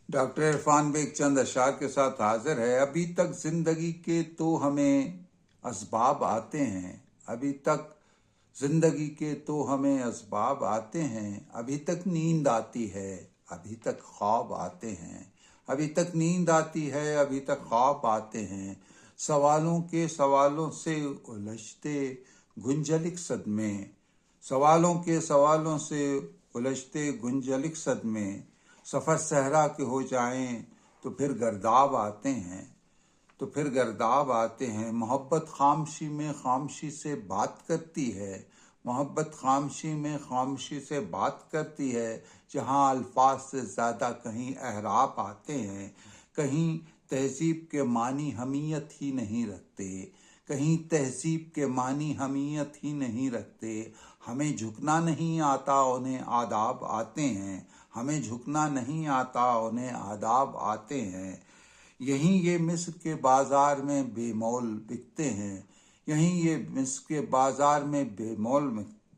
Doctor Irfan भी एक चंद अशार के साथ हाजिर है। अभी तक जिंदगी के तो हमें असबाब आते हैं, अभी तक जिंदगी के तो हमें असबाब आते हैं, अभी तक नींद आती है, अभी तक ख्वाब आते हैं, अभी तक नींद आती है, अभी तक ख्वाब आते हैं। सवालों के सवालों से उलझते गुंजलिक सदमे, सवालों के सवालों से उलझते गुंजलिक सदमे, सफ़र सहरा के हो जाएं तो फिर गर्दाब आते हैं, तो फिर गर्दाब आते हैं। मोहब्बत खामशी में खामशी से बात करती है, मोहब्बत खामशी में खामशी से बात करती है। जहाँ अल्फाज से ज़्यादा कहीं एहराब आते हैं, कहीं तहजीब के मानी हमीयत ही नहीं रखते, कहीं तहजीब के मानी हमीयत ही नहीं रखते। हमें झुकना नहीं आता उन्हें आदाब आते हैं, हमें झुकना नहीं आता उन्हें आदाब आते हैं। यहीं ये मिस्र के बाजार में बेमोल बिकते हैं, यहीं ये मिस्र के बाजार में बेमोल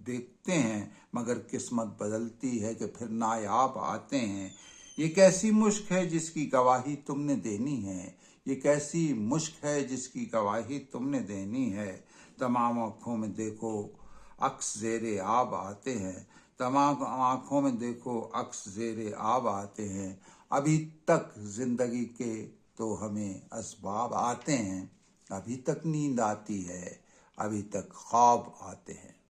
बिकते हैं, मगर किस्मत बदलती है कि फिर नायाब आते हैं। ये कैसी मुश्क है जिसकी गवाही तुमने देनी है, ये कैसी मुश्क है जिसकी गवाही तुमने देनी है। तमाम आँखों में देखो अक्स ज़ेरे आब आते हैं, तमाम आँखों में देखो अक्स ज़ेरे आब आते हैं। अभी तक जिंदगी के तो हमें असबाब आते हैं, अभी तक नींद आती है, अभी तक ख्वाब आते हैं।